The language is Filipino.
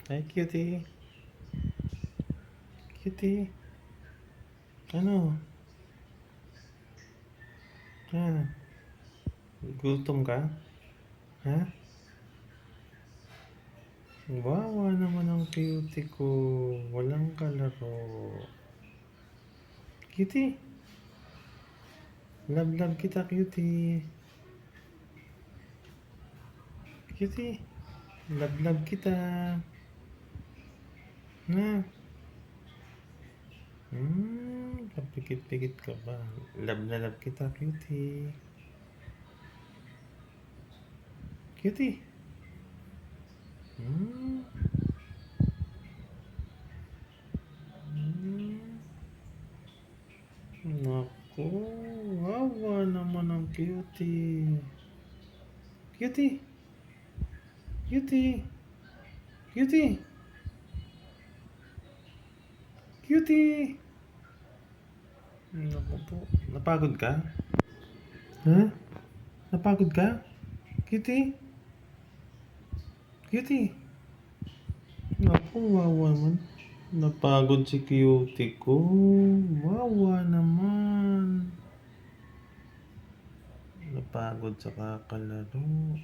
Hi, cutie. Cutie. Ano? Ah, gutom ka? Ha? Wawa naman ang cutie ko. Walang kalaro. Cutie. Love kita, cutie. Cutie. Love kita. Na. Kapikit-pikit ka ba? Love na love kita, cutie. Cutie. Hmm. Hmm. Naku, wawa naman ang cutie. Cutie. Cutie. Cutie. Cutie. Naku po. Napagod ka? Ha? Napagod ka? Cutie? Cutie? Naku, wawa naman. Napagod si cutie ko. Wawa naman. Napagod sa kakalaro.